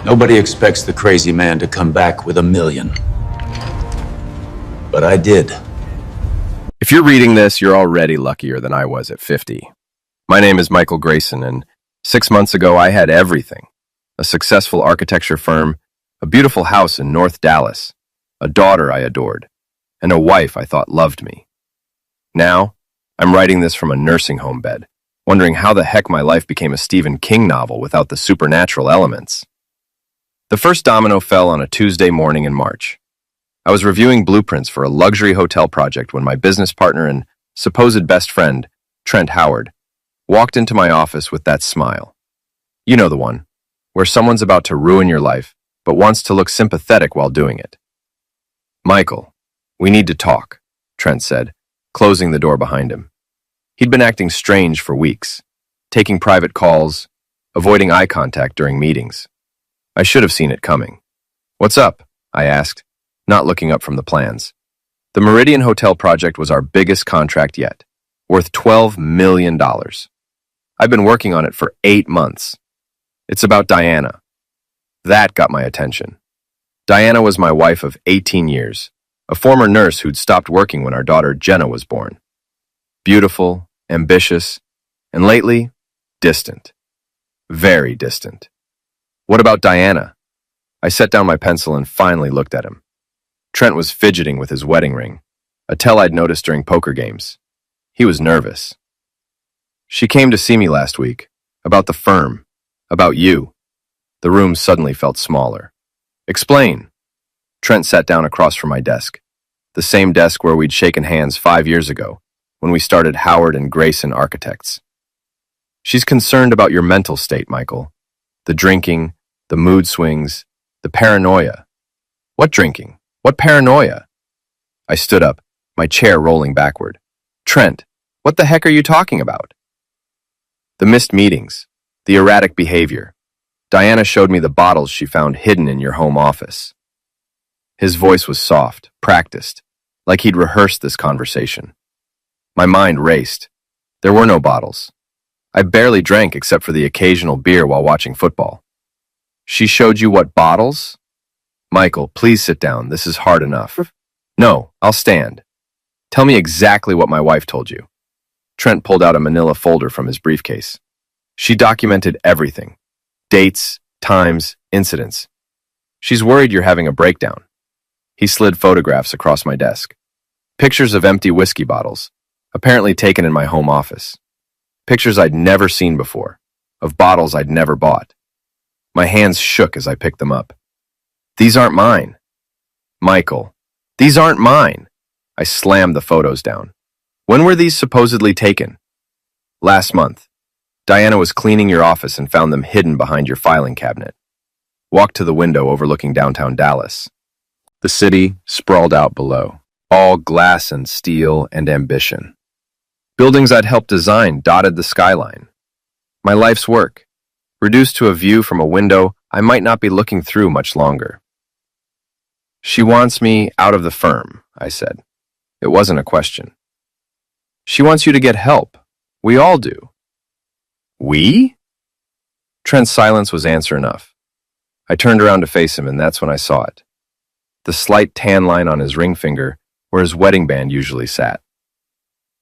Nobody expects the crazy man to come back with $1 million. But I did. If you're reading this, you're already luckier than I was at 50. My name is Michael Grayson, and 6 months ago I had everything. A successful architecture firm, a beautiful house in North Dallas, a daughter I adored, and a wife I thought loved me. Now, I'm writing this from a nursing home bed, wondering how the heck my life became a Stephen King novel without the supernatural elements. The first domino fell on a Tuesday morning in March. I was reviewing blueprints for a luxury hotel project when my business partner and supposed best friend, Trent Howard, walked into my office with that smile. You know the one, where someone's about to ruin your life, but wants to look sympathetic while doing it. "Michael, we need to talk," Trent said, closing the door behind him. He'd been acting strange for weeks, taking private calls, avoiding eye contact during meetings. I should have seen it coming. "What's up?" I asked, not looking up from the plans. The Meridian Hotel project was our biggest contract yet, worth $12 million. I've been working on it for 8 months. It's about Diana. That got my attention. Diana was my wife of 18 years, a former nurse who'd stopped working when our daughter Jenna was born. Beautiful, ambitious, and lately, distant. Very distant. What about Diana? I set down my pencil and finally looked at him. Trent was fidgeting with his wedding ring, a tell I'd noticed during poker games. He was nervous. "She came to see me last week, about the firm, about you." The room suddenly felt smaller. "Explain." Trent sat down across from my desk, the same desk where we'd shaken hands 5 years ago, when we started Howard and Grayson Architects. "She's concerned about your mental state, Michael. The drinking, the mood swings, the paranoia." "What drinking? What paranoia?" I stood up, my chair rolling backward. "Trent, what the heck are you talking about?" "The missed meetings, the erratic behavior. Diana showed me the bottles she found hidden in your home office." His voice was soft, practiced, like he'd rehearsed this conversation. My mind raced. There were no bottles. I barely drank except for the occasional beer while watching football. "She showed you what bottles?" "Michael, please sit down. This is hard enough." "No, I'll stand. Tell me exactly what my wife told you." Trent pulled out a manila folder from his briefcase. "She documented everything. Dates, times, incidents. She's worried you're having a breakdown." He slid photographs across my desk. Pictures of empty whiskey bottles, apparently taken in my home office. Pictures I'd never seen before, of bottles I'd never bought. My hands shook as I picked them up. "These aren't mine." "Michael, these aren't mine." I slammed the photos down. "When were these supposedly taken?" "Last month. Diana was cleaning your office and found them hidden behind your filing cabinet." Walked to the window overlooking downtown Dallas. The city sprawled out below, all glass and steel and ambition. Buildings I'd helped design dotted the skyline. My life's work, reduced to a view from a window I might not be looking through much longer. "She wants me out of the firm," I said. It wasn't a question. "She wants you to get help. We all do." "We?" Trent's silence was answer enough. I turned around to face him, and that's when I saw it. The slight tan line on his ring finger, where his wedding band usually sat.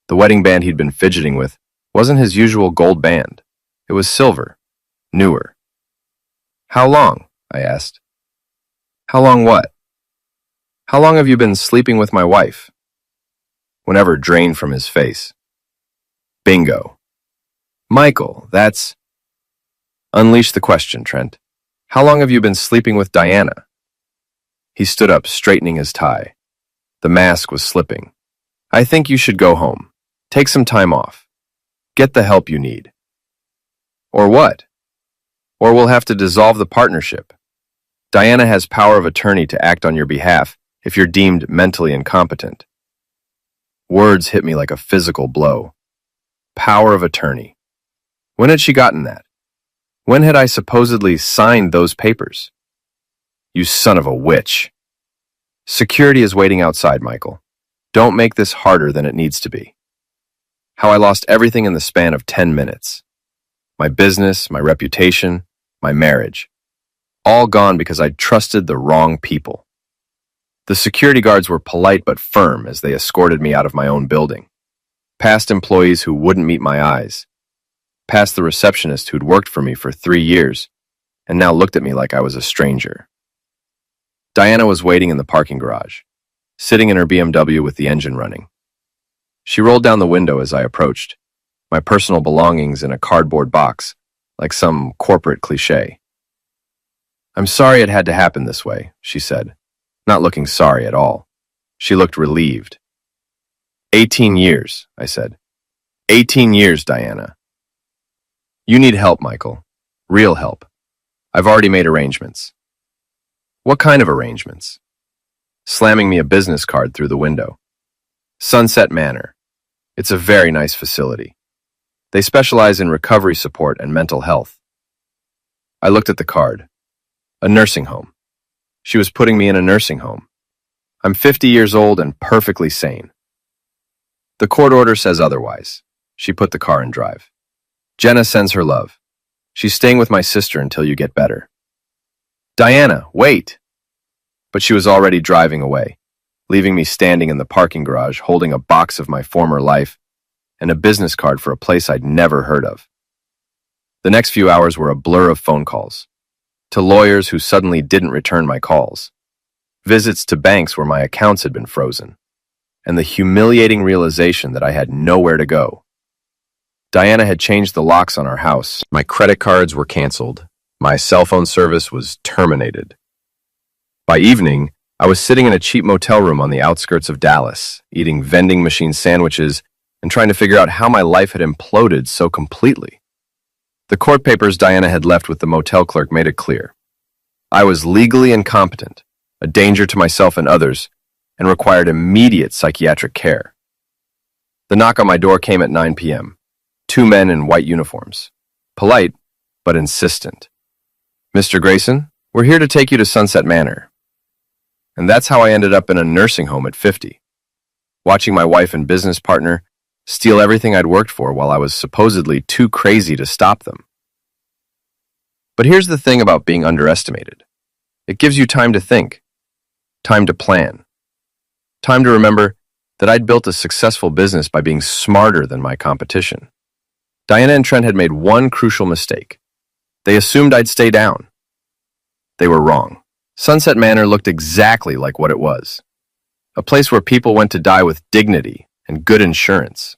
The wedding band he'd been fidgeting with wasn't his usual gold band. It was silver, newer. "How long?" I asked. "How long what?" "How long have you been sleeping with my wife?" Whenever drained from his face. Bingo. "Michael, that's..." "Unleash the question, Trent. How long have you been sleeping with Diana?" He stood up, straightening his tie. The mask was slipping. "I think you should go home. Take some time off. Get the help you need." "Or what?" "Or we'll have to dissolve the partnership. Diana has power of attorney to act on your behalf if you're deemed mentally incompetent." Words hit me like a physical blow. Power of attorney. When had she gotten that? When had I supposedly signed those papers? "You son of a witch." "Security is waiting outside, Michael. Don't make this harder than it needs to be." How I lost everything in the span of 10 minutes. My business, my reputation, my marriage. All gone because I trusted the wrong people. The security guards were polite but firm as they escorted me out of my own building. Past employees who wouldn't meet my eyes. Past the receptionist who'd worked for me for 3 years and now looked at me like I was a stranger. Diana was waiting in the parking garage, sitting in her BMW with the engine running. She rolled down the window as I approached, my personal belongings in a cardboard box, like some corporate cliché. "I'm sorry it had to happen this way," she said, not looking sorry at all. She looked relieved. 18 years, I said. 18 years, Diana. "You need help, Michael. Real help. I've already made arrangements." "What kind of arrangements?" Slamming me a business card through the window. "Sunset Manor. It's a very nice facility. They specialize in recovery support and mental health." I looked at the card. A nursing home. She was putting me in a nursing home. I'm 50 years old and perfectly sane. "The court order says otherwise." She put the car in drive. "Jenna sends her love. She's staying with my sister until you get better." "Diana, wait!" But she was already driving away, leaving me standing in the parking garage holding a box of my former life and a business card for a place I'd never heard of. The next few hours were a blur of phone calls. To lawyers who suddenly didn't return my calls. Visits to banks where my accounts had been frozen. And the humiliating realization that I had nowhere to go. Diana had changed the locks on our house. My credit cards were canceled. My cell phone service was terminated. By evening, I was sitting in a cheap motel room on the outskirts of Dallas, eating vending machine sandwiches and trying to figure out how my life had imploded so completely. The court papers Diana had left with the motel clerk made it clear. I was legally incompetent, a danger to myself and others, and required immediate psychiatric care. The knock on my door came at 9 p.m. 2 men in white uniforms. Polite, but insistent. "Mr. Grayson, we're here to take you to Sunset Manor." And that's how I ended up in a nursing home at 50, watching my wife and business partner steal everything I'd worked for while I was supposedly too crazy to stop them. But here's the thing about being underestimated. It gives you time to think, time to plan, time to remember that I'd built a successful business by being smarter than my competition. Diana and Trent had made one crucial mistake. They assumed I'd stay down. They were wrong. Sunset Manor looked exactly like what it was. A place where people went to die with dignity and good insurance.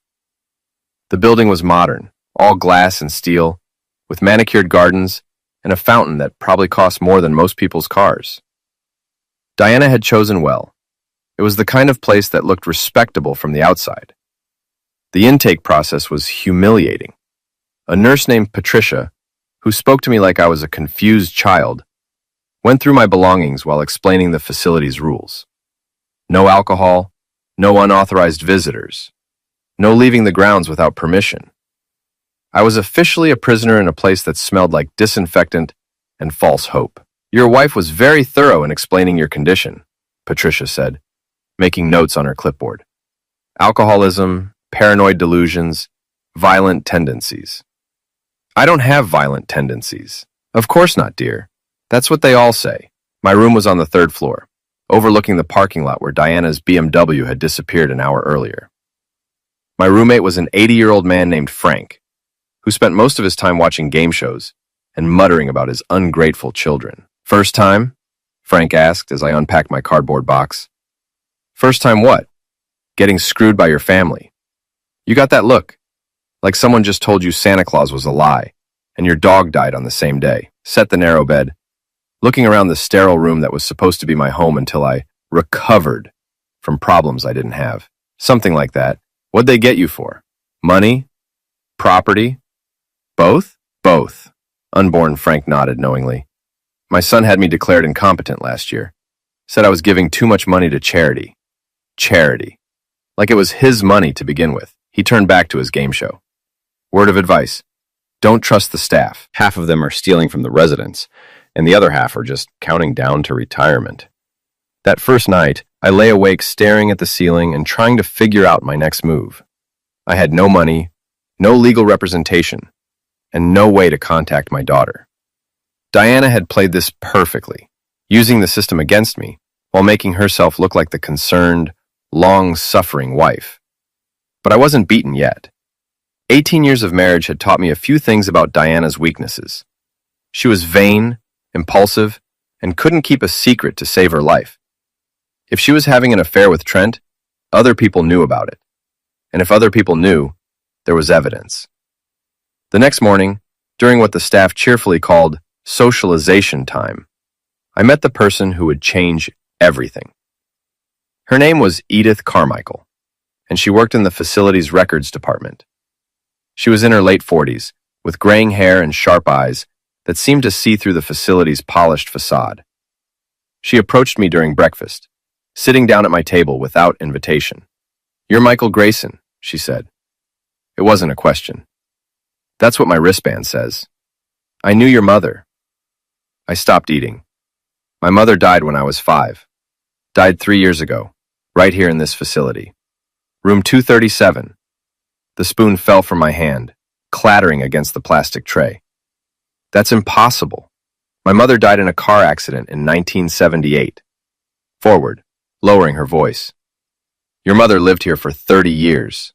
The building was modern, all glass and steel, with manicured gardens and a fountain that probably cost more than most people's cars. Diana had chosen well. It was the kind of place that looked respectable from the outside. The intake process was humiliating. A nurse named Patricia, who spoke to me like I was a confused child, went through my belongings while explaining the facility's rules. No alcohol, no unauthorized visitors, no leaving the grounds without permission. I was officially a prisoner in a place that smelled like disinfectant and false hope. "Your wife was very thorough in explaining your condition," Patricia said, making notes on her clipboard. "Alcoholism, paranoid delusions, violent tendencies." "I don't have violent tendencies." "Of course not, dear. That's what they all say." My room was on the 3rd floor, overlooking the parking lot where Diana's BMW had disappeared an hour earlier. My roommate was an 80-year-old man named Frank, who spent most of his time watching game shows and muttering about his ungrateful children. "First time?" Frank asked as I unpacked my cardboard box. "First time what?" "Getting screwed by your family. You got that look, like someone just told you Santa Claus was a lie, and your dog died on the same day." Set the narrow bed, looking around the sterile room that was supposed to be my home until I recovered from problems I didn't have. "Something like that. What'd they get you for? Money? Property? Both?" "Both." Unborn Frank nodded knowingly. "My son had me declared incompetent last year. Said I was giving too much money to charity." Charity. Like it was his money to begin with. He turned back to his game show. "Word of advice. Don't trust the staff. Half of them are stealing from the residents, and the other half are just counting down to retirement." That first night, I lay awake staring at the ceiling and trying to figure out my next move. I had no money, no legal representation, and no way to contact my daughter. Diana had played this perfectly, using the system against me while making herself look like the concerned, long-suffering wife. But I wasn't beaten yet. 18 years of marriage had taught me a few things about Diana's weaknesses. She was vain, impulsive, and couldn't keep a secret to save her life. If she was having an affair with Trent, other people knew about it. And if other people knew, there was evidence. The next morning, during what the staff cheerfully called socialization time, I met the person who would change everything. Her name was Edith Carmichael, and she worked in the facilities records department. She was in her late 40s, with graying hair and sharp eyes that seemed to see through the facility's polished facade. She approached me during breakfast, sitting down at my table without invitation. "You're Michael Grayson," she said. It wasn't a question. "That's what my wristband says. I knew your mother." I stopped eating. My mother died when I was 5. Died 3 years ago, right here in this facility. Room 237. The spoon fell from my hand, clattering against the plastic tray. "That's impossible. My mother died in a car accident in 1978. Forward, lowering her voice. "Your mother lived here for 30 years.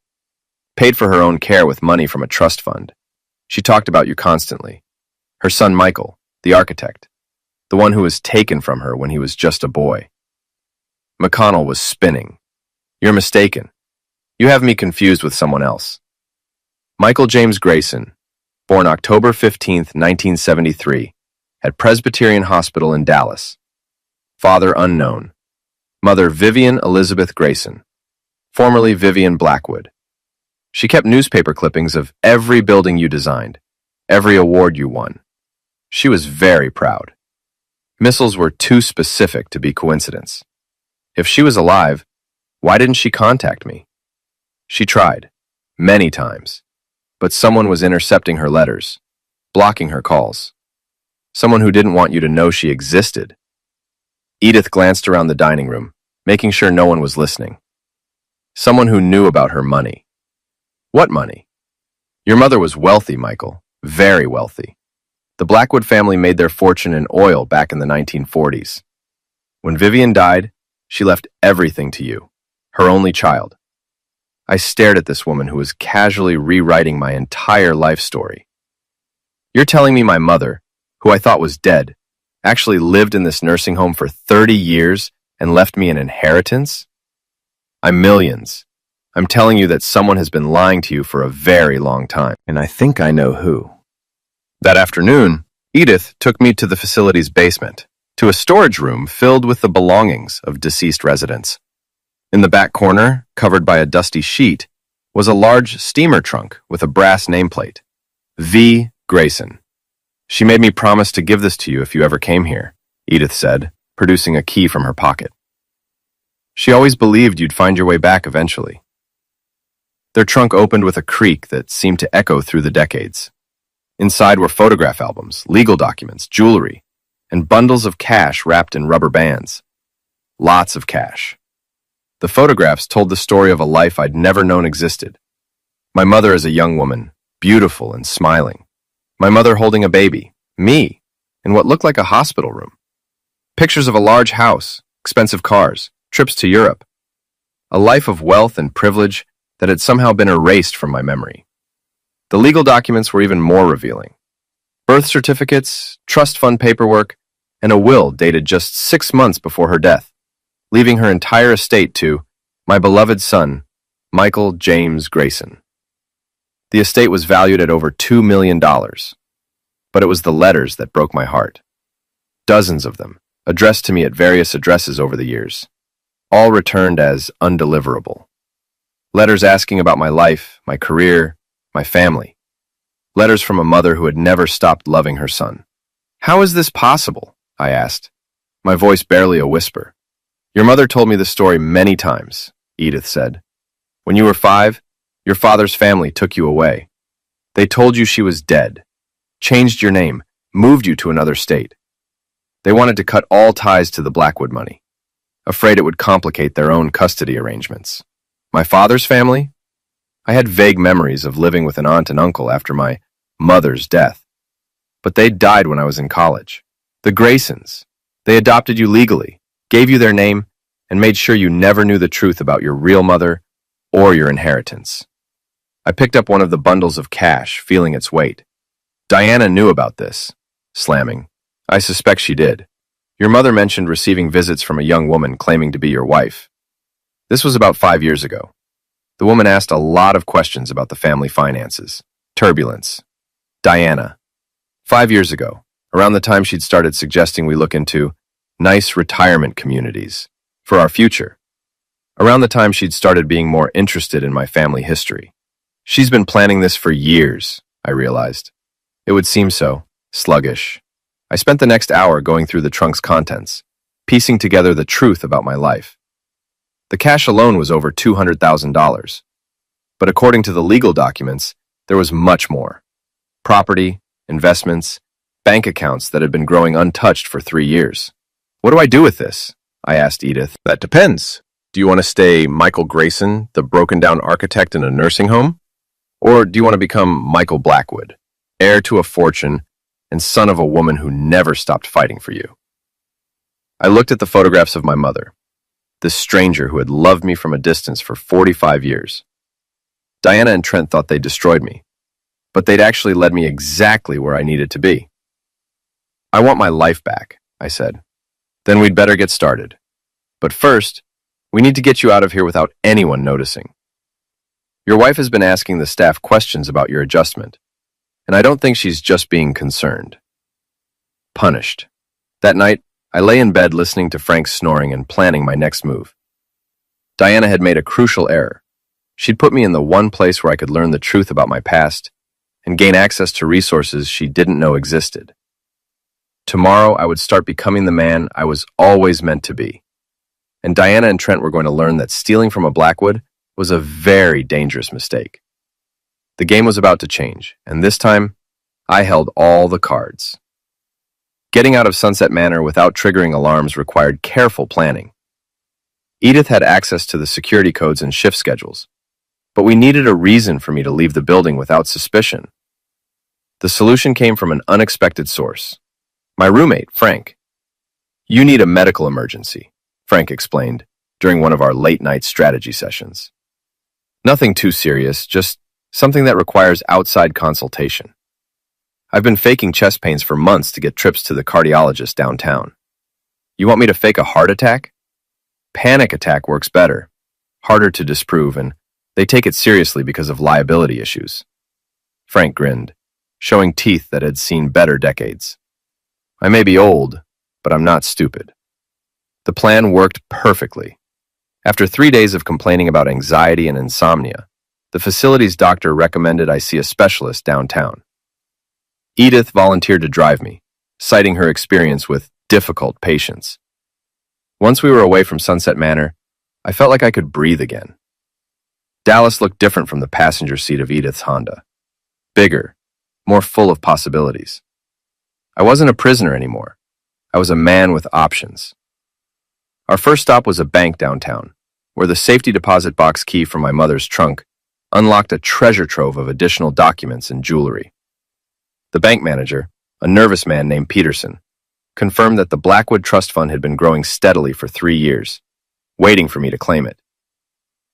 Paid for her own care with money from a trust fund. She talked about you constantly. Her son Michael, the architect, the one who was taken from her when he was just a boy." McConnell was spinning. "You're mistaken. You have me confused with someone else. Michael James Grayson, born October 15th, 1973, at Presbyterian Hospital in Dallas. Father unknown. Mother Vivian Elizabeth Grayson, formerly Vivian Blackwood. She kept newspaper clippings of every building you designed, every award you won. She was very proud. Missiles were too specific to be coincidence. If she was alive, why didn't she contact me? She tried, many times, but someone was intercepting her letters, blocking her calls. Someone who didn't want you to know she existed. Edith glanced around the dining room, making sure no one was listening. Someone who knew about her money. What money? Your mother was wealthy, Michael, very wealthy. The Blackwood family made their fortune in oil back in the 1940s. When Vivian died, she left everything to you, her only child. I stared at this woman who was casually rewriting my entire life story. You're telling me my mother, who I thought was dead, actually lived in this nursing home for 30 years and left me an inheritance? I'm millions. I'm telling you that someone has been lying to you for a very long time, and I think I know who. That afternoon, Edith took me to the facility's basement, to a storage room filled with the belongings of deceased residents. In the back corner, covered by a dusty sheet, was a large steamer trunk with a brass nameplate. V. Grayson. "She made me promise to give this to you if you ever came here," Edith said, producing a key from her pocket. "She always believed you'd find your way back eventually." Their trunk opened with a creak that seemed to echo through the decades. Inside were photograph albums, legal documents, jewelry, and bundles of cash wrapped in rubber bands. Lots of cash. The photographs told the story of a life I'd never known existed. My mother as a young woman, beautiful and smiling. My mother holding a baby, me, in what looked like a hospital room. Pictures of a large house, expensive cars, trips to Europe. A life of wealth and privilege that had somehow been erased from my memory. The legal documents were even more revealing. Birth certificates, trust fund paperwork, and a will dated just 6 months before her death, leaving her entire estate to my beloved son, Michael James Grayson. The estate was valued at over $2 million, but it was the letters that broke my heart. Dozens of them, addressed to me at various addresses over the years, all returned as undeliverable. Letters asking about my life, my career, my family. Letters from a mother who had never stopped loving her son. "How is this possible?" I asked, my voice barely a whisper. "Your mother told me the story many times," Edith said. "When you were 5, your father's family took you away. They told you she was dead, changed your name, moved you to another state. They wanted to cut all ties to the Blackwood money, afraid it would complicate their own custody arrangements. My father's family? I had vague memories of living with an aunt and uncle after my mother's death. But they died when I was in college. The Graysons. They adopted you legally, gave you their name, and made sure you never knew the truth about your real mother or your inheritance. I picked up one of the bundles of cash, feeling its weight. Diana knew about this. Slamming. I suspect she did. Your mother mentioned receiving visits from a young woman claiming to be your wife. This was about 5 years ago. The woman asked a lot of questions about the family finances. Turbulence. Diana. 5 years ago, around the time she'd started suggesting we look into nice retirement communities for our future. Around the time she'd started being more interested in my family history. She's been planning this for years, I realized. It would seem so, sluggish. I spent the next hour going through the trunk's contents, piecing together the truth about my life. The cash alone was over $200,000. But according to the legal documents, there was much more. Property, investments, bank accounts that had been growing untouched for 3 years. What do I do with this? I asked Edith. That depends. Do you want to stay Michael Grayson, the broken-down architect in a nursing home? Or do you want to become Michael Blackwood, heir to a fortune and son of a woman who never stopped fighting for you? I looked at the photographs of my mother, this stranger who had loved me from a distance for 45 years. Diana and Trent thought they destroyed me, but they'd actually led me exactly where I needed to be. I want my life back, I said. Then we'd better get started. But first, we need to get you out of here without anyone noticing. Your wife has been asking the staff questions about your adjustment, and I don't think she's just being concerned. Punished. That night, I lay in bed listening to Frank snoring and planning my next move. Diana had made a crucial error. She'd put me in the one place where I could learn the truth about my past and gain access to resources she didn't know existed. Tomorrow, I would start becoming the man I was always meant to be. And Diana and Trent were going to learn that stealing from a Blackwood was a very dangerous mistake. The game was about to change, and this time, I held all the cards. Getting out of Sunset Manor without triggering alarms required careful planning. Edith had access to the security codes and shift schedules, but we needed a reason for me to leave the building without suspicion. The solution came from an unexpected source. My roommate, Frank. You need a medical emergency, Frank explained during one of our late-night strategy sessions. Nothing too serious, just something that requires outside consultation. I've been faking chest pains for months to get trips to the cardiologist downtown. You want me to fake a heart attack? Panic attack works better, harder to disprove, and they take it seriously because of liability issues. Frank grinned, showing teeth that had seen better decades. I may be old, but I'm not stupid. The plan worked perfectly. After 3 days of complaining about anxiety and insomnia, the facility's doctor recommended I see a specialist downtown. Edith volunteered to drive me, citing her experience with difficult patients. Once we were away from Sunset Manor, I felt like I could breathe again. Dallas looked different from the passenger seat of Edith's Honda. Bigger, more full of possibilities. I wasn't a prisoner anymore. I was a man with options. Our first stop was a bank downtown, where the safety deposit box key from my mother's trunk unlocked a treasure trove of additional documents and jewelry. The bank manager, a nervous man named Peterson, confirmed that the Blackwood Trust Fund had been growing steadily for 3 years, waiting for me to claim it.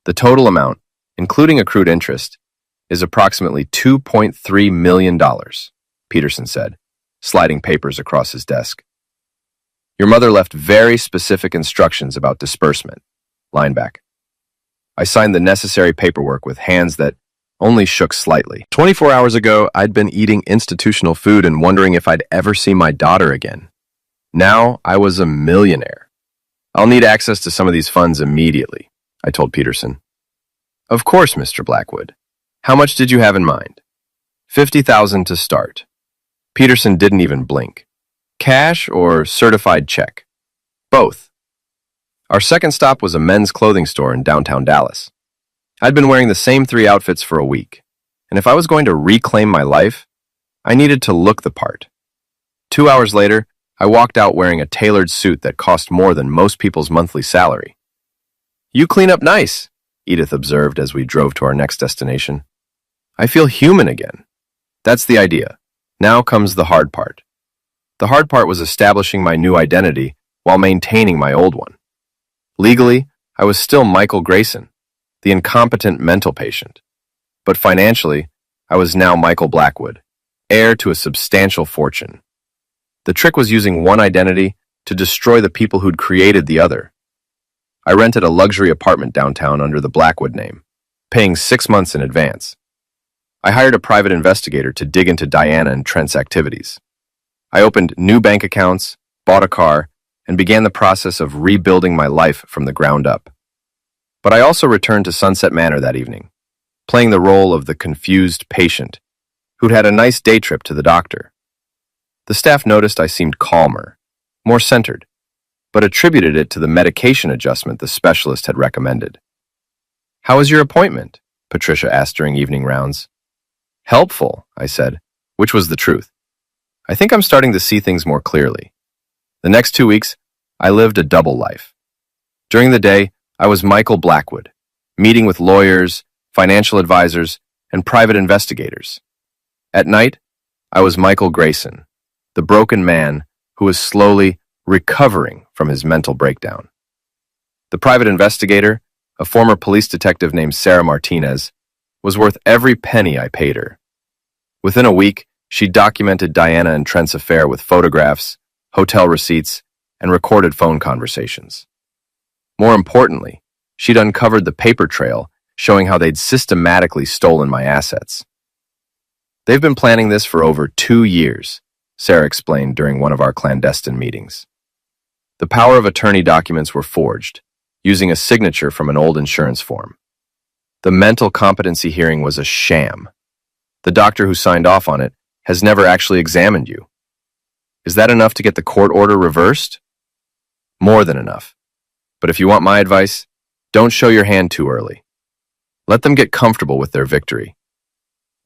The total amount, including accrued interest, is approximately $2.3 million, Peterson said, sliding papers across his desk. Your mother left very specific instructions about disbursement. Line back. I signed the necessary paperwork with hands that only shook slightly. 24 hours ago, I'd been eating institutional food and wondering if I'd ever see my daughter again. Now, I was a millionaire. I'll need access to some of these funds immediately, I told Peterson. Of course, Mr. Blackwood. How much did you have in mind? $50,000 to start. Peterson didn't even blink. Cash or certified check? Both. Our second stop was a men's clothing store in downtown Dallas. I'd been wearing the same 3 outfits for a week, and if I was going to reclaim my life, I needed to look the part. 2 hours later, I walked out wearing a tailored suit that cost more than most people's monthly salary. You clean up nice, Edith observed as we drove to our next destination. I feel human again. That's the idea. Now comes the hard part. The hard part was establishing my new identity while maintaining my old one. Legally, I was still Michael Grayson, the incompetent mental patient. But financially, I was now Michael Blackwood, heir to a substantial fortune. The trick was using one identity to destroy the people who'd created the other. I rented a luxury apartment downtown under the Blackwood name, paying 6 months in advance. I hired a private investigator to dig into Diana and Trent's activities. I opened new bank accounts, bought a car, and began the process of rebuilding my life from the ground up. But I also returned to Sunset Manor that evening, playing the role of the confused patient who'd had a nice day trip to the doctor. The staff noticed I seemed calmer, more centered, but attributed it to the medication adjustment the specialist had recommended. "How was your appointment?" Patricia asked during evening rounds. "Helpful," I said, which was the truth. I think I'm starting to see things more clearly. The next 2 weeks, I lived a double life. During the day, I was Michael Blackwood, meeting with lawyers, financial advisors, and private investigators. At night, I was Michael Grayson, the broken man who was slowly recovering from his mental breakdown. The private investigator, a former police detective named Sarah Martinez, was worth every penny I paid her. Within a week, she documented Diana and Trent's affair with photographs, hotel receipts, and recorded phone conversations. More importantly, she'd uncovered the paper trail showing how they'd systematically stolen my assets. "They've been planning this for over 2 years," Sarah explained during one of our clandestine meetings. The power of attorney documents were forged, using a signature from an old insurance form. The mental competency hearing was a sham. The doctor who signed off on it has never actually examined you. Is that enough to get the court order reversed? More than enough. But if you want my advice, don't show your hand too early. Let them get comfortable with their victory.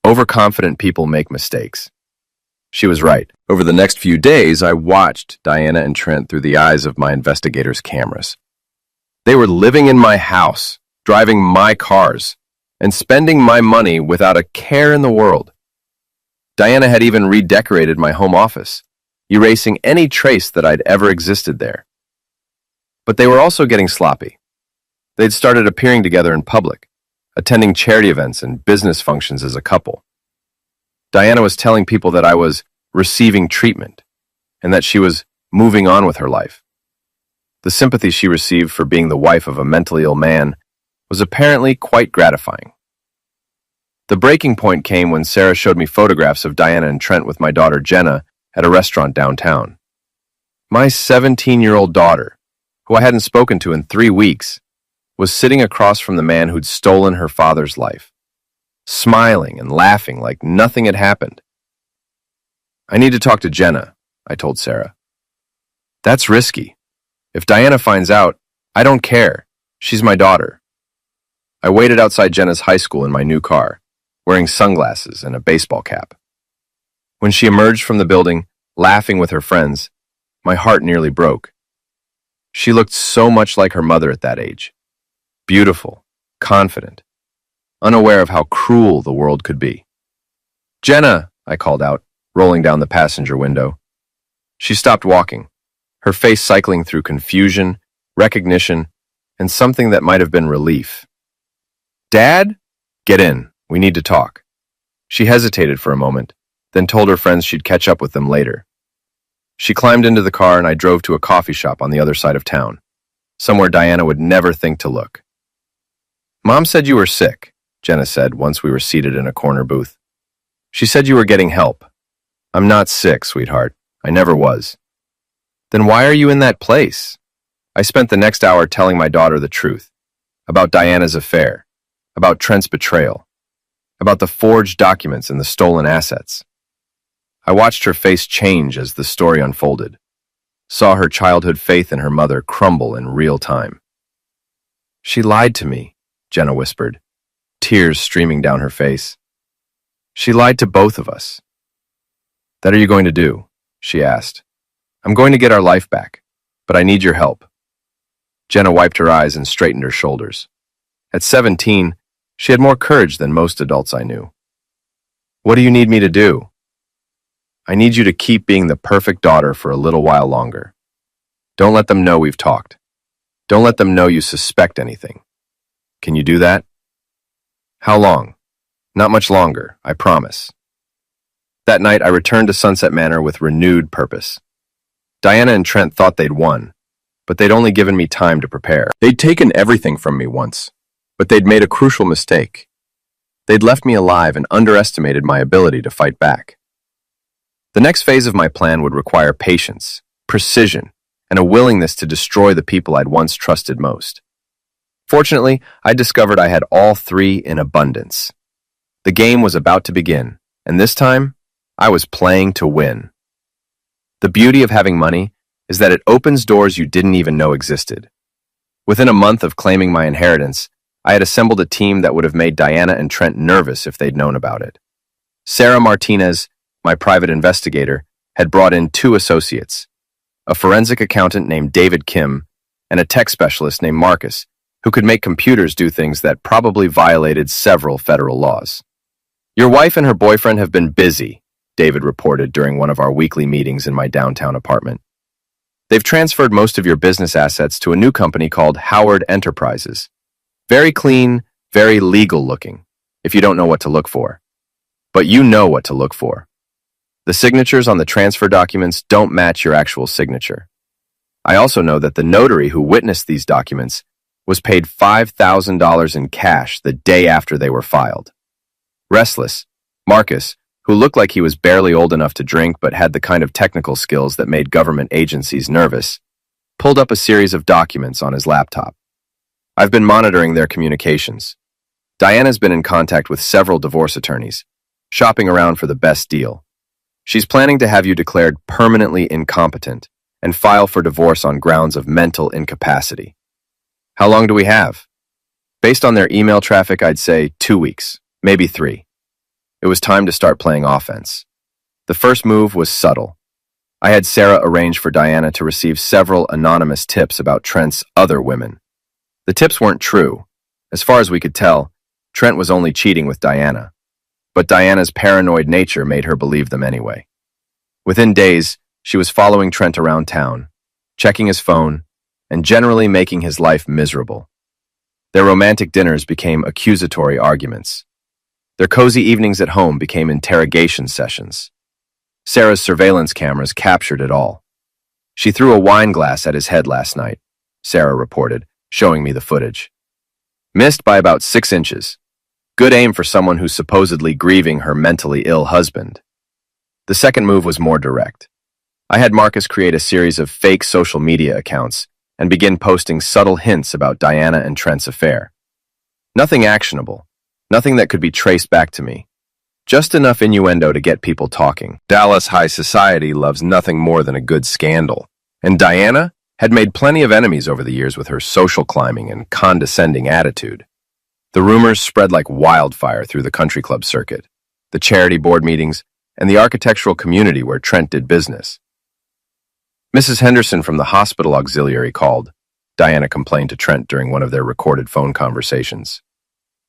Overconfident people make mistakes. She was right. Over the next few days, I watched Diana and Trent through the eyes of my investigators' cameras. They were living in my house, driving my cars, and spending my money without a care in the world. Diana had even redecorated my home office, erasing any trace that I'd ever existed there. But they were also getting sloppy. They'd started appearing together in public, attending charity events and business functions as a couple. Diana was telling people that I was receiving treatment and that she was moving on with her life. The sympathy she received for being the wife of a mentally ill man was apparently quite gratifying. The breaking point came when Sarah showed me photographs of Diana and Trent with my daughter Jenna at a restaurant downtown. My 17-year-old daughter, who I hadn't spoken to in 3 weeks, was sitting across from the man who'd stolen her father's life, smiling and laughing like nothing had happened. "I need to talk to Jenna," I told Sarah. "That's risky. If Diana finds out, I don't care. She's my daughter." I waited outside Jenna's high school in my new car, wearing sunglasses and a baseball cap. When she emerged from the building, laughing with her friends, my heart nearly broke. She looked so much like her mother at that age. Beautiful, confident, unaware of how cruel the world could be. "Jenna," I called out, rolling down the passenger window. She stopped walking, her face cycling through confusion, recognition, and something that might have been relief. "Dad? Get in. We need to talk." She hesitated for a moment, then told her friends she'd catch up with them later. She climbed into the car and I drove to a coffee shop on the other side of town, somewhere Diana would never think to look. "Mom said you were sick," Jenna said once we were seated in a corner booth. "She said you were getting help." "I'm not sick, sweetheart. I never was." "Then why are you in that place?" I spent the next hour telling my daughter the truth, about Diana's affair, about Trent's betrayal, about the forged documents and the stolen assets. I watched her face change as the story unfolded, saw her childhood faith in her mother crumble in real time. "She lied to me," Jenna whispered, tears streaming down her face. "She lied to both of us." "That are you going to do?" she asked. "I'm going to get our life back, but I need your help." Jenna wiped her eyes and straightened her shoulders. At 17, she had more courage than most adults I knew. "What do you need me to do?" I need you to keep being the perfect daughter for a little while longer. Don't let them know we've talked. Don't let them know you suspect anything. Can you do that? How long? Not much longer, I promise. That night, I returned to Sunset Manor with renewed purpose. Diana and Trent thought they'd won, but they'd only given me time to prepare. They'd taken everything from me once, but they'd made a crucial mistake. They'd left me alive and underestimated my ability to fight back. The next phase of my plan would require patience, precision, and a willingness to destroy the people I'd once trusted most. Fortunately, I discovered I had all three in abundance. The game was about to begin, and this time, I was playing to win. The beauty of having money is that it opens doors you didn't even know existed. Within a month of claiming my inheritance, I had assembled a team that would have made Diana and Trent nervous if they'd known about it. Sarah Martinez, my private investigator, had brought in 2 associates, a forensic accountant named David Kim and a tech specialist named Marcus, who could make computers do things that probably violated several federal laws. Your wife and her boyfriend have been busy, David reported during one of our weekly meetings in my downtown apartment. They've transferred most of your business assets to a new company called Howard Enterprises. Very clean, very legal looking, if you don't know what to look for. But you know what to look for. The signatures on the transfer documents don't match your actual signature. I also know that the notary who witnessed these documents was paid $5,000 in cash the day after they were filed. Restless, Marcus, who looked like he was barely old enough to drink but had the kind of technical skills that made government agencies nervous, pulled up a series of documents on his laptop. I've been monitoring their communications. Diana's been in contact with several divorce attorneys, shopping around for the best deal. She's planning to have you declared permanently incompetent and file for divorce on grounds of mental incapacity. How long do we have? Based on their email traffic, I'd say 2 weeks, maybe 3. It was time to start playing offense. The first move was subtle. I had Sarah arrange for Diana to receive several anonymous tips about Trent's other women. The tips weren't true. As far as we could tell, Trent was only cheating with Diana. But Diana's paranoid nature made her believe them anyway. Within days, she was following Trent around town, checking his phone, and generally making his life miserable. Their romantic dinners became accusatory arguments. Their cozy evenings at home became interrogation sessions. Sarah's surveillance cameras captured it all. She threw a wine glass at his head last night, Sarah reported, showing me the footage. Missed by about 6 inches. Good aim for someone who's supposedly grieving her mentally ill husband. The second move was more direct. I had Marcus create a series of fake social media accounts and begin posting subtle hints about Diana and Trent's affair. Nothing actionable. Nothing that could be traced back to me. Just enough innuendo to get people talking. Dallas high society loves nothing more than a good scandal. And Diana had made plenty of enemies over the years with her social climbing and condescending attitude. The rumors spread like wildfire through the country club circuit, the charity board meetings, and the architectural community where Trent did business. Mrs. Henderson from the hospital auxiliary called, Diana complained to Trent during one of their recorded phone conversations.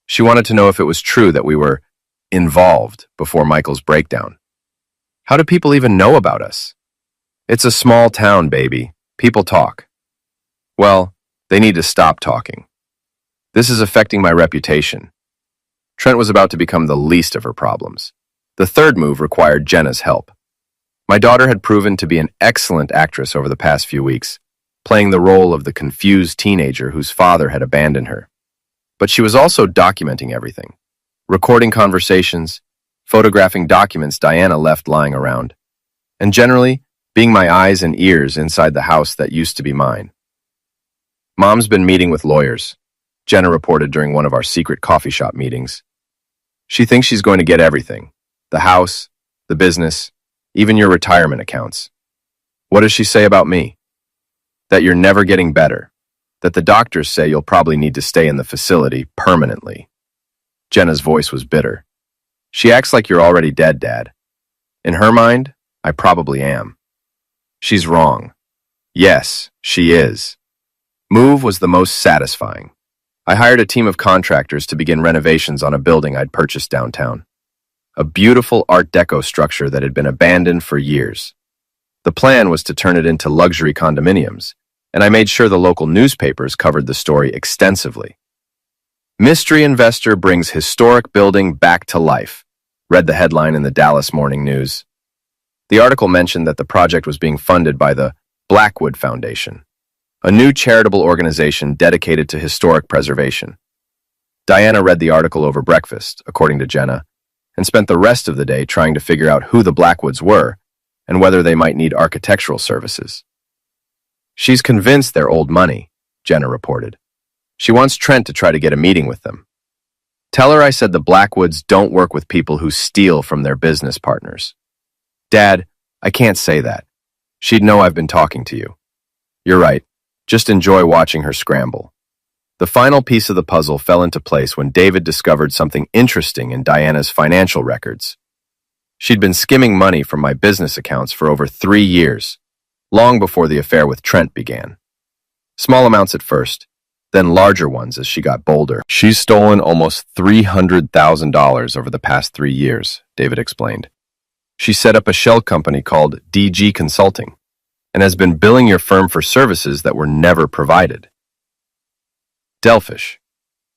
She wanted to know if it was true that we were involved before Michael's breakdown. How do people even know about us? It's a small town, baby. People talk. Well, they need to stop talking. This is affecting my reputation. Trent was about to become the least of her problems. The third move required Jenna's help. My daughter had proven to be an excellent actress over the past few weeks, playing the role of the confused teenager whose father had abandoned her. But she was also documenting everything, recording conversations, photographing documents Diana left lying around, and generally being my eyes and ears inside the house that used to be mine. Mom's been meeting with lawyers, Jenna reported during one of our secret coffee shop meetings. She thinks she's going to get everything, the house, the business, even your retirement accounts. What does she say about me? That you're never getting better, that the doctors say you'll probably need to stay in the facility permanently. Jenna's voice was bitter. She acts like you're already dead, Dad. In her mind, I probably am. She's wrong. Yes, she is. Move was the most satisfying. I hired a team of contractors to begin renovations on a building I'd purchased downtown. a beautiful Art Deco structure that had been abandoned for years. The plan was to turn it into luxury condominiums, and I made sure the local newspapers covered the story extensively. Mystery investor brings historic building back to life, read the headline in the Dallas Morning News. The article mentioned that the project was being funded by the Blackwood Foundation, a new charitable organization dedicated to historic preservation. Diana read the article over breakfast, according to Jenna, and spent the rest of the day trying to figure out who the Blackwoods were and whether they might need architectural services. She's convinced they're old money, Jenna reported. She wants Trent to try to get a meeting with them. Tell her I said the Blackwoods don't work with people who steal from their business partners. Dad, I can't say that. She'd know I've been talking to you. You're right. Just enjoy watching her scramble. The final piece of the puzzle fell into place when David discovered something interesting in Diana's financial records. She'd been skimming money from my business accounts for over 3 years, long before the affair with Trent began. Small amounts at first, then larger ones as she got bolder. She's stolen almost $300,000 over the past 3 years, David explained. She set up a shell company called DG Consulting and has been billing your firm for services that were never provided. Delphish.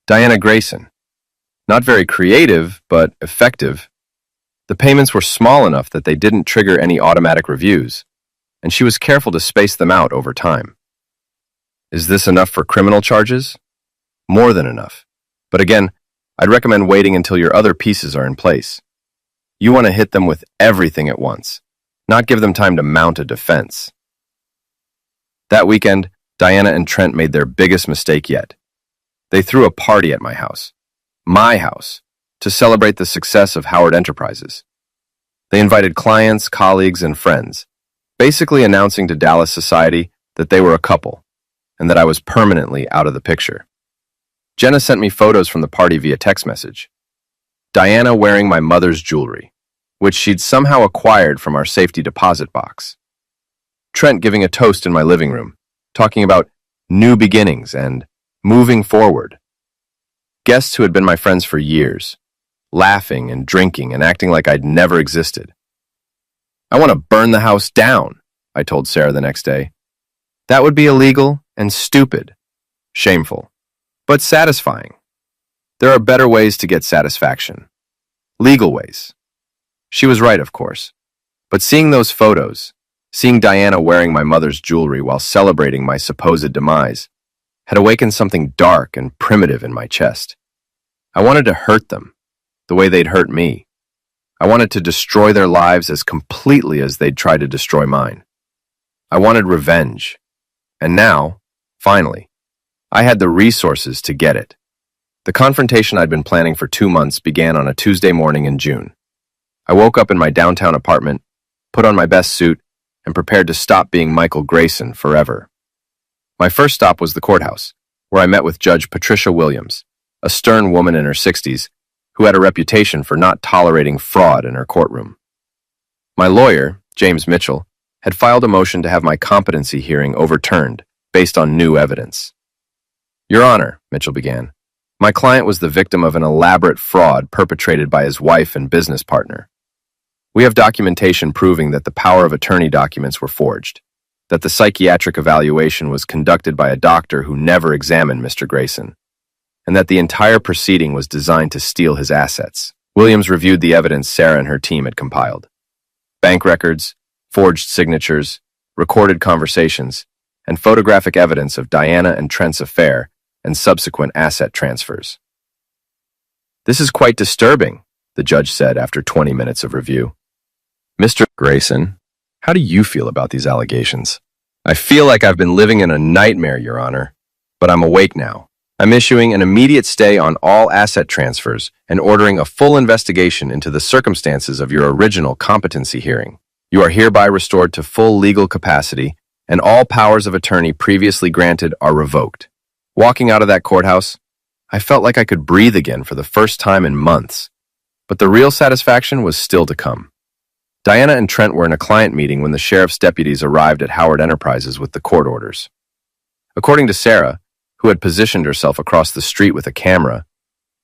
Diana Grayson. Not very creative, but effective. The payments were small enough that they didn't trigger any automatic reviews, and she was careful to space them out over time. Is this enough for criminal charges? More than enough. But again, I'd recommend waiting until your other pieces are in place. You want to hit them with everything at once, not give them time to mount a defense. That weekend, Diana and Trent made their biggest mistake yet. They threw a party at my house, to celebrate the success of Howard Enterprises. They invited clients, colleagues, and friends, basically announcing to Dallas society that they were a couple and that I was permanently out of the picture. Jenna sent me photos from the party via text message. Diana wearing my mother's jewelry, which she'd somehow acquired from our safety deposit box. Trent giving a toast in my living room, talking about new beginnings and moving forward. Guests who had been my friends for years, laughing and drinking and acting like I'd never existed. I want to burn the house down, I told Sarah the next day. That would be illegal and stupid, shameful, but satisfying. There are better ways to get satisfaction. Legal ways. She was right, of course. But seeing those photos, seeing Diana wearing my mother's jewelry while celebrating my supposed demise, had awakened something dark and primitive in my chest. I wanted to hurt them, the way they'd hurt me. I wanted to destroy their lives as completely as they'd tried to destroy mine. I wanted revenge. And now, finally, I had the resources to get it. The confrontation I'd been planning for 2 months began on a Tuesday morning in June. I woke up in my downtown apartment, put on my best suit, and prepared to stop being Michael Grayson forever. My first stop was the courthouse, where I met with Judge Patricia Williams, a stern woman in her 60s who had a reputation for not tolerating fraud in her courtroom. My lawyer, James Mitchell, had filed a motion to have my competency hearing overturned based on new evidence. Your Honor, Mitchell began, my client was the victim of an elaborate fraud perpetrated by his wife and business partner. We have documentation proving that the power of attorney documents were forged, that the psychiatric evaluation was conducted by a doctor who never examined Mr. Grayson, and that the entire proceeding was designed to steal his assets. Williams reviewed the evidence Sarah and her team had compiled. Bank records, forged signatures, recorded conversations, and photographic evidence of Diana and Trent's affair and subsequent asset transfers. This is quite disturbing, the judge said after 20 minutes of review. Mr. Grayson, how do you feel about these allegations? I feel like I've been living in a nightmare, Your Honor, but I'm awake now. I'm issuing an immediate stay on all asset transfers and ordering a full investigation into the circumstances of your original competency hearing. You are hereby restored to full legal capacity, and all powers of attorney previously granted are revoked. Walking out of that courthouse, I felt like I could breathe again for the first time in months, but the real satisfaction was still to come. Diana and Trent were in a client meeting when the sheriff's deputies arrived at Howard Enterprises with the court orders. According to Sarah, who had positioned herself across the street with a camera,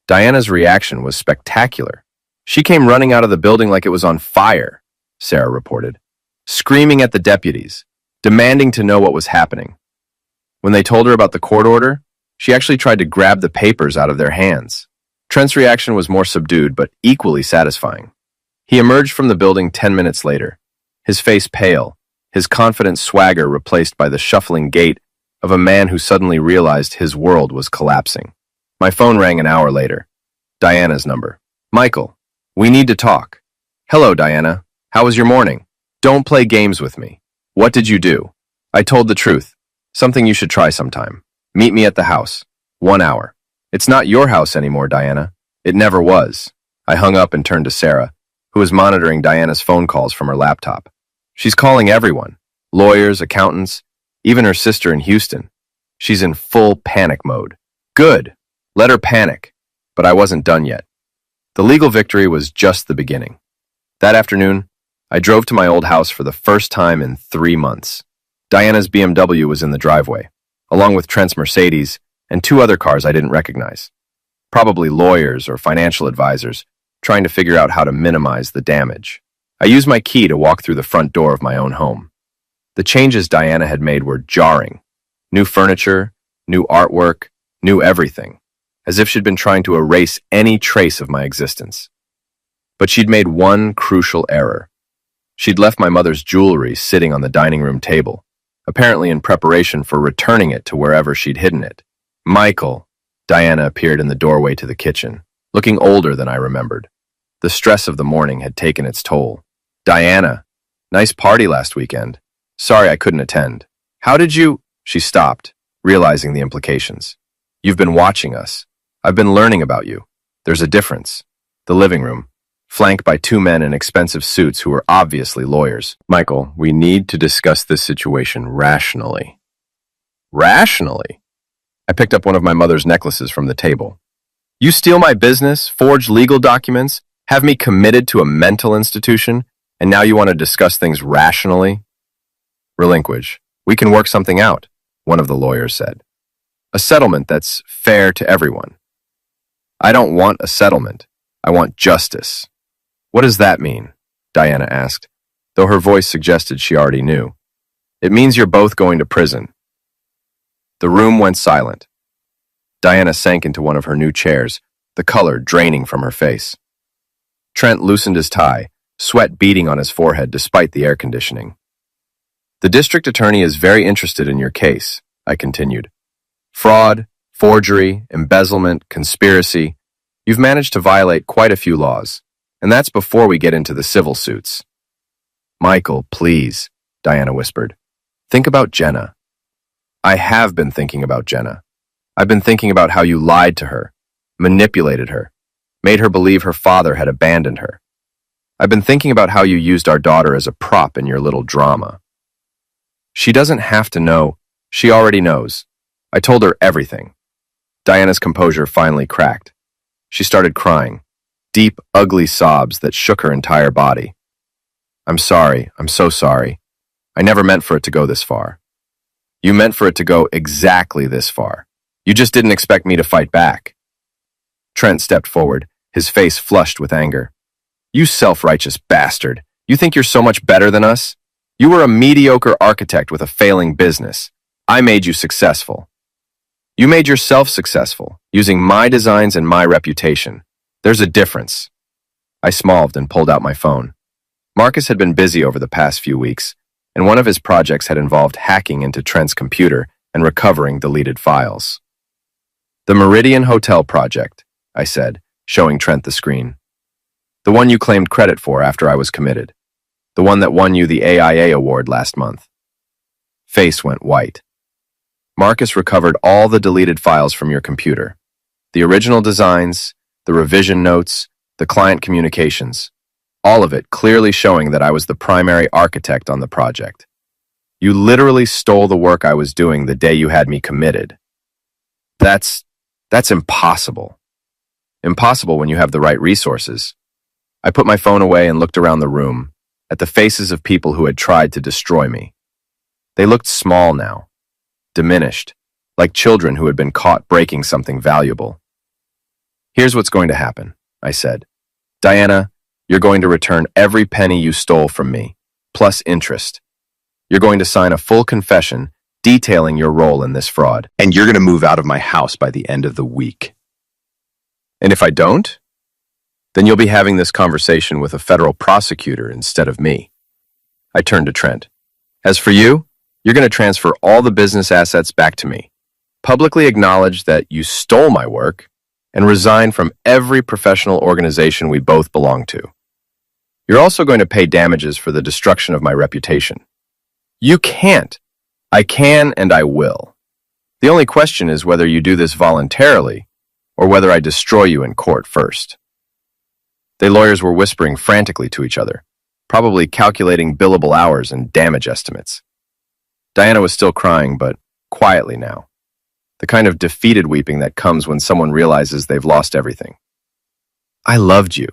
Diana's reaction was spectacular. She came running out of the building like it was on fire, Sarah reported, screaming at the deputies, demanding to know what was happening. When they told her about the court order, she actually tried to grab the papers out of their hands. Trent's reaction was more subdued but equally satisfying. He emerged from the building 10 minutes later, his face pale, his confident swagger replaced by the shuffling gait of a man who suddenly realized his world was collapsing. My phone rang an hour later. Diana's number. Michael, we need to talk. Hello, Diana. How was your morning? Don't play games with me. What did you do? I told the truth. Something you should try sometime. Meet me at the house. 1 hour. It's not your house anymore, Diana. It never was. I hung up and turned to Sarah, who was monitoring Diana's phone calls from her laptop. She's calling everyone. Lawyers, accountants, even her sister in Houston. She's in full panic mode. Good. Let her panic. But I wasn't done yet. The legal victory was just the beginning. That afternoon, I drove to my old house for the first time in 3 months. Diana's BMW was in the driveway, along with Trent's Mercedes and 2 other cars I didn't recognize. Probably lawyers or financial advisors trying to figure out how to minimize the damage. I used my key to walk through the front door of my own home. The changes Diana had made were jarring. New furniture, new artwork, new everything, as if she'd been trying to erase any trace of my existence. But she'd made one crucial error. She'd left my mother's jewelry sitting on the dining room table, apparently in preparation for returning it to wherever she'd hidden it. Michael, Diana appeared in the doorway to the kitchen, looking older than I remembered. The stress of the morning had taken its toll. Diana, nice party last weekend. Sorry I couldn't attend. How did you? She stopped, realizing the implications. You've been watching us. I've been learning about you. There's a difference. The living room, flanked by 2 men in expensive suits who were obviously lawyers. Michael, we need to discuss this situation rationally. Rationally? I picked up one of my mother's necklaces from the table. You steal my business, forge legal documents, have me committed to a mental institution, and now you want to discuss things rationally? Relinquish. We can work something out, one of the lawyers said. A settlement that's fair to everyone. I don't want a settlement. I want justice. What does that mean? Diana asked, though her voice suggested she already knew. It means you're both going to prison. The room went silent. Diana sank into one of her new chairs, the color draining from her face. Trent loosened his tie, sweat beading on his forehead despite the air conditioning. The district attorney is very interested in your case, I continued. Fraud, forgery, embezzlement, conspiracy. You've managed to violate quite a few laws, and that's before we get into the civil suits. Michael, please, Diana whispered. Think about Jenna. I have been thinking about Jenna. I've been thinking about how you lied to her, manipulated her, made her believe her father had abandoned her. I've been thinking about how you used our daughter as a prop in your little drama. She doesn't have to know. She already knows. I told her everything. Diana's composure finally cracked. She started crying, deep, ugly sobs that shook her entire body. I'm sorry. I'm so sorry. I never meant for it to go this far. You meant for it to go exactly this far. You just didn't expect me to fight back. Trent stepped forward, his face flushed with anger. You self-righteous bastard. You think you're so much better than us? You were a mediocre architect with a failing business. I made you successful. You made yourself successful, using my designs and my reputation. There's a difference. I smiled and pulled out my phone. Marcus had been busy over the past few weeks, and one of his projects had involved hacking into Trent's computer and recovering deleted files. The Meridian Hotel project, I said, showing Trent the screen. The one you claimed credit for after I was committed. The one that won you the AIA award last month. Face went white. Marcus recovered all the deleted files from your computer. The original designs, the revision notes, the client communications. All of it clearly showing that I was the primary architect on the project. You literally stole the work I was doing the day you had me committed. That's impossible. Impossible when you have the right resources. I put my phone away and looked around the room, at the faces of people who had tried to destroy me. They looked small now, diminished, like children who had been caught breaking something valuable. Here's what's going to happen, I said. Diana, you're going to return every penny you stole from me, plus interest. You're going to sign a full confession detailing your role in this fraud. And you're going to move out of my house by the end of the week. And if I don't, then you'll be having this conversation with a federal prosecutor instead of me. I turned to Trent. As for you, you're going to transfer all the business assets back to me, publicly acknowledge that you stole my work, and resign from every professional organization we both belong to. You're also going to pay damages for the destruction of my reputation. You can't. I can and I will. The only question is whether you do this voluntarily or whether I destroy you in court first. The lawyers were whispering frantically to each other, probably calculating billable hours and damage estimates. Diana was still crying, but quietly now. The kind of defeated weeping that comes when someone realizes they've lost everything. I loved you,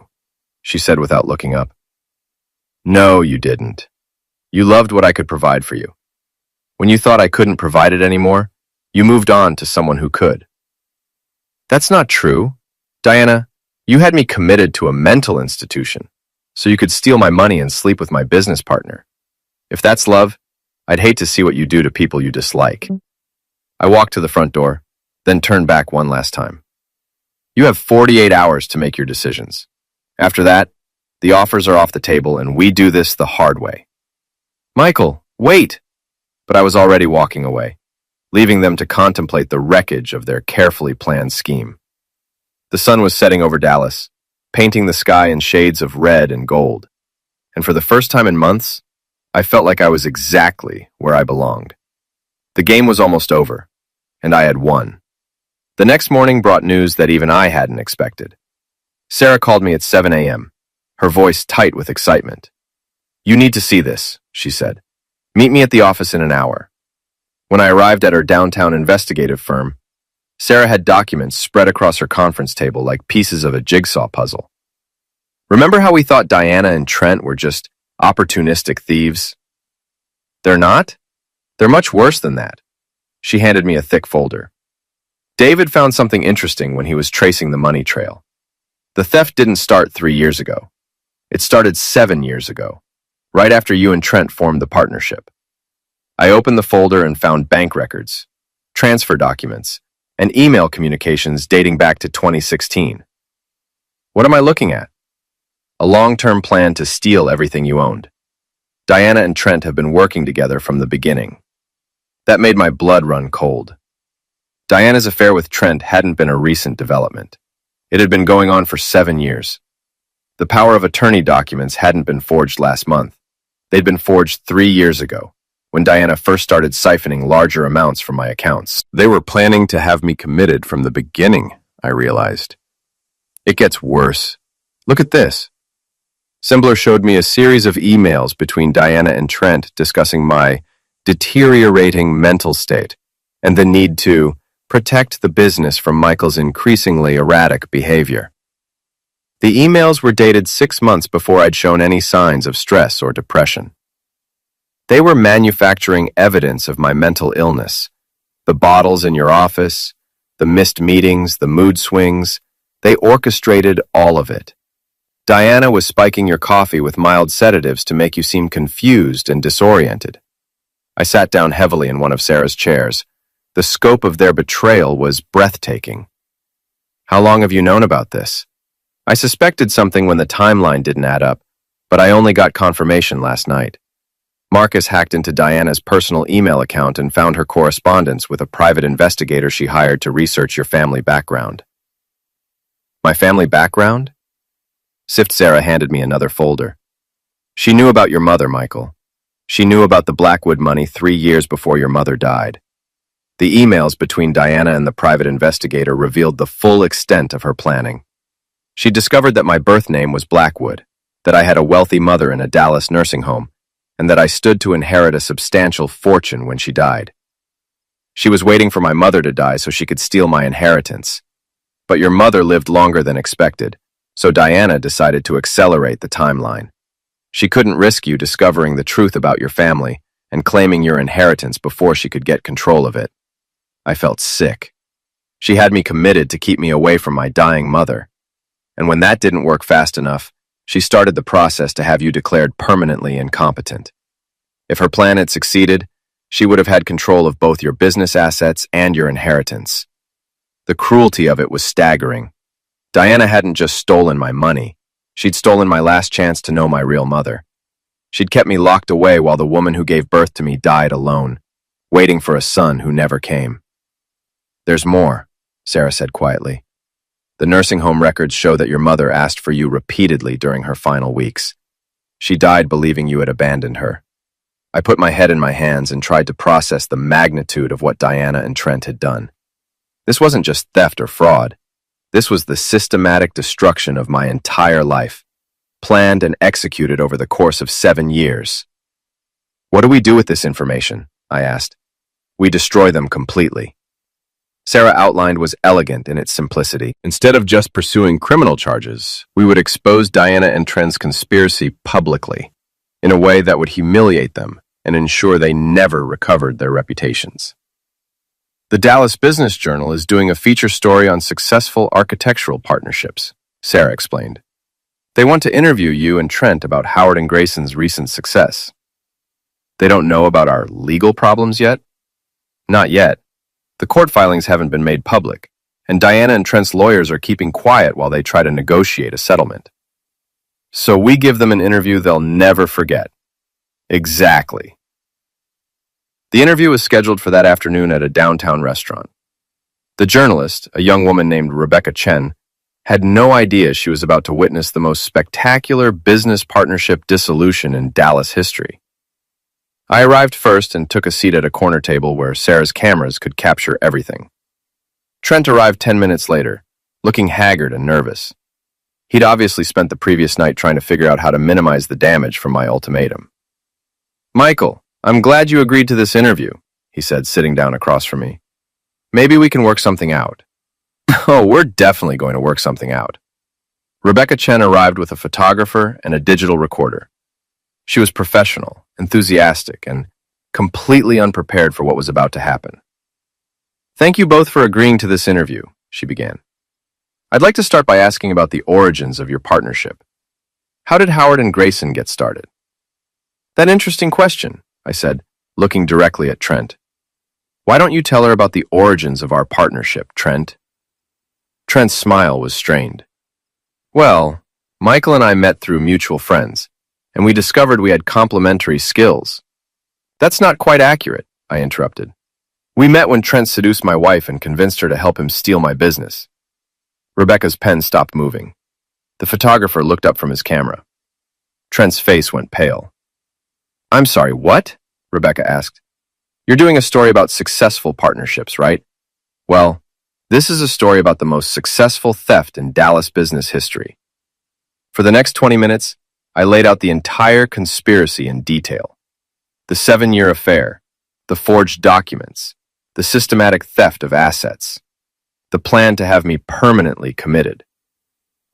she said without looking up. No, you didn't. You loved what I could provide for you. When you thought I couldn't provide it anymore, you moved on to someone who could. That's not true. Diana, you had me committed to a mental institution, so you could steal my money and sleep with my business partner. If that's love, I'd hate to see what you do to people you dislike. I walked to the front door, then turned back one last time. You have 48 hours to make your decisions. After that, the offers are off the table and we do this the hard way. Michael, wait! But I was already walking away, leaving them to contemplate the wreckage of their carefully planned scheme. The sun was setting over Dallas, painting the sky in shades of red and gold. And for the first time in months, I felt like I was exactly where I belonged. The game was almost over, and I had won. The next morning brought news that even I hadn't expected. Sarah called me at 7 a.m., her voice tight with excitement. You need to see this, she said. Meet me at the office in an hour. When I arrived at her downtown investigative firm, Sarah had documents spread across her conference table like pieces of a jigsaw puzzle. Remember how we thought Diana and Trent were just opportunistic thieves? They're not. They're much worse than that. She handed me a thick folder. David found something interesting when he was tracing the money trail. The theft didn't start 3 years ago. It started 7 years ago, right after you and Trent formed the partnership. I opened the folder and found bank records, transfer documents, and email communications dating back to 2016. What am I looking at? A long-term plan to steal everything you owned. Diana and Trent have been working together from the beginning. That made my blood run cold. Diana's affair with Trent hadn't been a recent development. It had been going on for 7 years. The power of attorney documents hadn't been forged last month. They'd been forged 3 years ago, when Diana first started siphoning larger amounts from my accounts. They were planning to have me committed from the beginning, I realized. It gets worse. Look at this. Sembler showed me a series of emails between Diana and Trent discussing my deteriorating mental state and the need to protect the business from Michael's increasingly erratic behavior. The emails were dated 6 months before I'd shown any signs of stress or depression. They were manufacturing evidence of my mental illness. The bottles in your office, the missed meetings, the mood swings, they orchestrated all of it. Diana was spiking your coffee with mild sedatives to make you seem confused and disoriented. I sat down heavily in one of Sarah's chairs. The scope of their betrayal was breathtaking. How long have you known about this? I suspected something when the timeline didn't add up, but I only got confirmation last night. Marcus hacked into Diana's personal email account and found her correspondence with a private investigator she hired to research your family background. My family background? Sift Sarah handed me another folder. She knew about your mother, Michael. She knew about the Blackwood money 3 years before your mother died. The emails between Diana and the private investigator revealed the full extent of her planning. She discovered that my birth name was Blackwood, that I had a wealthy mother in a Dallas nursing home, and that I stood to inherit a substantial fortune when she died. She was waiting for my mother to die so she could steal my inheritance. But your mother lived longer than expected, so Diana decided to accelerate the timeline. She couldn't risk you discovering the truth about your family and claiming your inheritance before she could get control of it. I felt sick. She had me committed to keep me away from my dying mother. and when that didn't work fast enough, she started the process to have you declared permanently incompetent. If her plan had succeeded, she would have had control of both your business assets and your inheritance. The cruelty of it was staggering. Diana hadn't just stolen my money. She'd stolen my last chance to know my real mother. She'd kept me locked away while the woman who gave birth to me died alone, waiting for a son who never came. "There's more," Sarah said quietly. "The nursing home records show that your mother asked for you repeatedly during her final weeks. She died believing you had abandoned her." I put my head in my hands and tried to process the magnitude of what Diana and Trent had done. This wasn't just theft or fraud. This was the systematic destruction of my entire life, planned and executed over the course of 7 years. "What do we do with this information?" I asked. "We destroy them completely." Sarah outlined was elegant in its simplicity. Instead of just pursuing criminal charges, we would expose Diana and Trent's conspiracy publicly, in a way that would humiliate them and ensure they never recovered their reputations. The Dallas Business Journal is doing a feature story on successful architectural partnerships, Sarah explained. They want to interview you and Trent about Howard and Grayson's recent success. They don't know about our legal problems yet? Not yet. The court filings haven't been made public, and Diana and Trent's lawyers are keeping quiet while they try to negotiate a settlement. So we give them an interview they'll never forget. Exactly. The interview was scheduled for that afternoon at a downtown restaurant. The journalist, a young woman named Rebecca Chen, had no idea she was about to witness the most spectacular business partnership dissolution in Dallas history. I arrived first and took a seat at a corner table where Sarah's cameras could capture everything. Trent arrived 10 minutes later, looking haggard and nervous. He'd obviously spent the previous night trying to figure out how to minimize the damage from my ultimatum. "Michael, I'm glad you agreed to this interview," he said, sitting down across from me. "Maybe we can work something out." Oh, we're definitely going to work something out. Rebecca Chen arrived with a photographer and a digital recorder. She was professional, enthusiastic, and completely unprepared for what was about to happen. "Thank you both for agreeing to this interview," she began. "I'd like to start by asking about the origins of your partnership. How did Howard and Grayson get started?" "That interesting question," I said, looking directly at Trent. "Why don't you tell her about the origins of our partnership, Trent?" Trent's smile was strained. "Well, Michael and I met through mutual friends, and we discovered we had complementary skills." "That's not quite accurate," I interrupted. "We met when Trent seduced my wife and convinced her to help him steal my business." Rebecca's pen stopped moving. The photographer looked up from his camera. Trent's face went pale. "I'm sorry, what?" Rebecca asked. "You're doing a story about successful partnerships, right? Well, this is a story about the most successful theft in Dallas business history." For the next 20 minutes, I laid out the entire conspiracy in detail. The 7-year affair, the forged documents, the systematic theft of assets, the plan to have me permanently committed.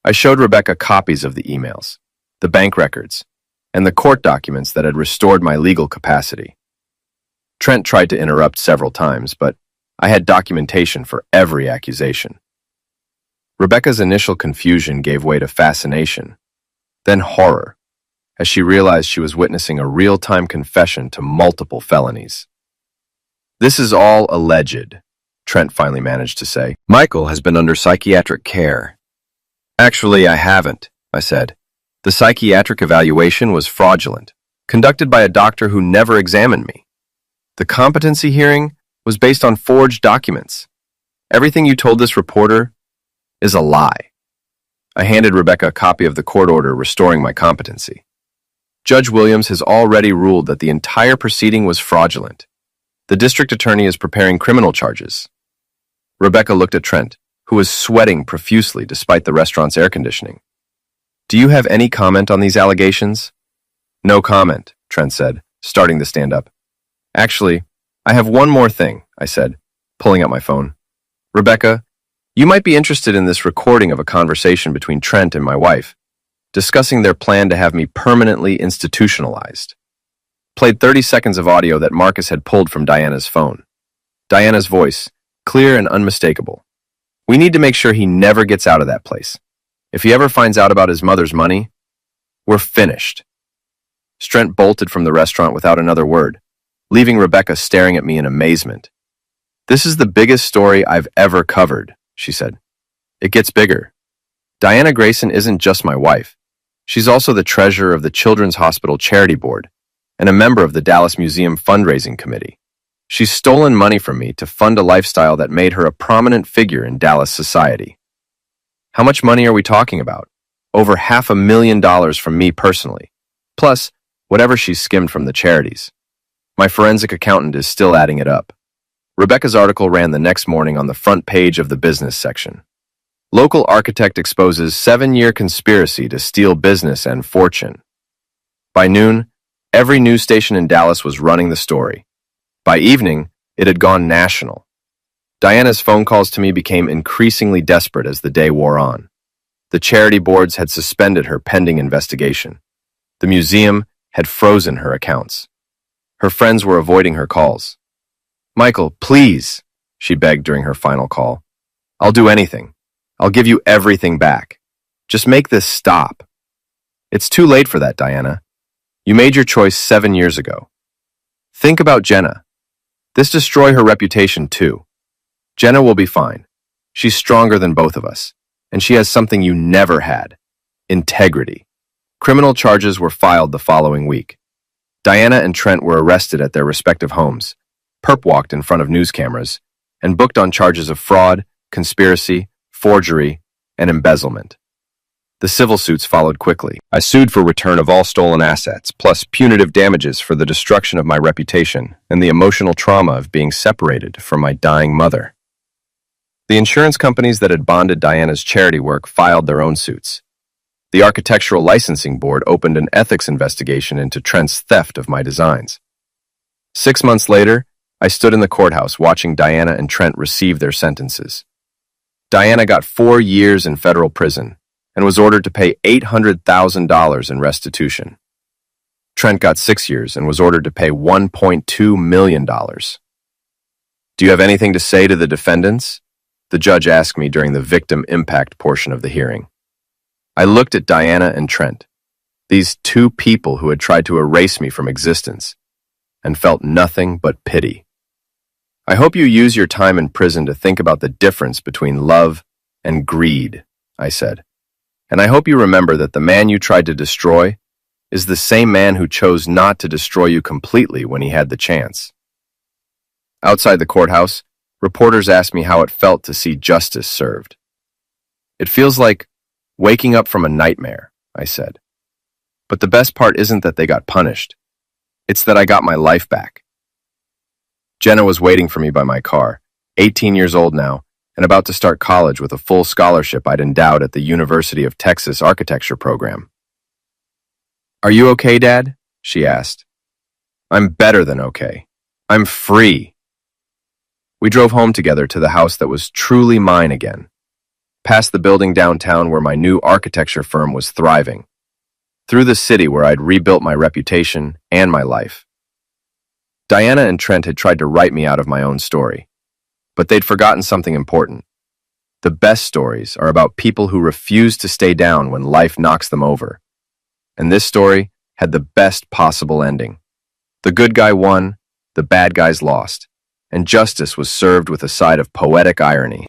I showed Rebecca copies of the emails, the bank records, and the court documents that had restored my legal capacity. Trent tried to interrupt several times, but I had documentation for every accusation. Rebecca's initial confusion gave way to fascination, then horror, as she realized she was witnessing a real-time confession to multiple felonies. "This is all alleged," Trent finally managed to say. "Michael has been under psychiatric care." "Actually, I haven't," I said. "The psychiatric evaluation was fraudulent, conducted by a doctor who never examined me. The competency hearing was based on forged documents. Everything you told this reporter is a lie." I handed Rebecca a copy of the court order restoring my competency. "Judge Williams has already ruled that the entire proceeding was fraudulent. The district attorney is preparing criminal charges." Rebecca looked at Trent, who was sweating profusely despite the restaurant's air conditioning. "Do you have any comment on these allegations?" "No comment," Trent said, starting to stand up. "Actually, I have one more thing," I said, pulling out my phone. "Rebecca, you might be interested in this recording of a conversation between Trent and my wife, discussing their plan to have me permanently institutionalized." Played 30 seconds of audio that Marcus had pulled from Diana's phone. Diana's voice, clear and unmistakable. "We need to make sure he never gets out of that place. If he ever finds out about his mother's money, we're finished. Strent bolted from the restaurant without another word, leaving Rebecca staring at me in amazement. This is the biggest story I've ever covered, she said. It gets bigger. Diana Grayson isn't just my wife. She's also the treasurer of the Children's Hospital Charity Board and a member of the Dallas Museum Fundraising Committee. She's stolen money from me to fund a lifestyle that made her a prominent figure in Dallas society. How much money are we talking about? Over $500,000 from me personally, plus whatever she's skimmed from the charities. My forensic accountant is still adding it up. Rebecca's article ran the next morning on the front page of the business section. Local architect exposes 7-year conspiracy to steal business and fortune. By noon, every news station in Dallas was running the story. By evening, it had gone national. Diana's phone calls to me became increasingly desperate as the day wore on. The charity boards had suspended her pending investigation. The museum had frozen her accounts. Her friends were avoiding her calls. "Michael, please," she begged during her final call. "I'll do anything. I'll give you everything back. Just make this stop." "It's too late for that, Diana. You made your choice 7 years ago. Think about Jenna. This destroyed her reputation too. Jenna will be fine. She's stronger than both of us, and she has something you never had: integrity." Criminal charges were filed the following week. Diana and Trent were arrested at their respective homes, perp-walked in front of news cameras, and booked on charges of fraud, conspiracy, forgery, and embezzlement. The civil suits followed quickly. I sued for return of all stolen assets, plus punitive damages for the destruction of my reputation and the emotional trauma of being separated from my dying mother. The insurance companies that had bonded Diana's charity work filed their own suits. The Architectural Licensing Board opened an ethics investigation into Trent's theft of my designs. 6 months later, I stood in the courthouse watching Diana and Trent receive their sentences. Diana got 4 years in federal prison and was ordered to pay $800,000 in restitution. Trent got 6 years and was ordered to pay $1.2 million. "Do you have anything to say to the defendants?" the judge asked me during the victim impact portion of the hearing. I looked at Diana and Trent, these two people who had tried to erase me from existence, and felt nothing but pity. "I hope you use your time in prison to think about the difference between love and greed," I said. "And I hope you remember that the man you tried to destroy is the same man who chose not to destroy you completely when he had the chance." Outside the courthouse, reporters asked me how it felt to see justice served. "It feels like waking up from a nightmare," I said. "But the best part isn't that they got punished. It's that I got my life back." Jenna was waiting for me by my car, 18 years old now, and about to start college with a full scholarship I'd endowed at the University of Texas architecture program. "Are you okay, Dad?" she asked. "I'm better than okay. I'm free." We drove home together to the house that was truly mine again, past the building downtown where my new architecture firm was thriving, through the city where I'd rebuilt my reputation and my life. Diana and Trent had tried to write me out of my own story, but they'd forgotten something important. The best stories are about people who refuse to stay down when life knocks them over. And this story had the best possible ending. The good guy won, the bad guys lost, and justice was served with a side of poetic irony.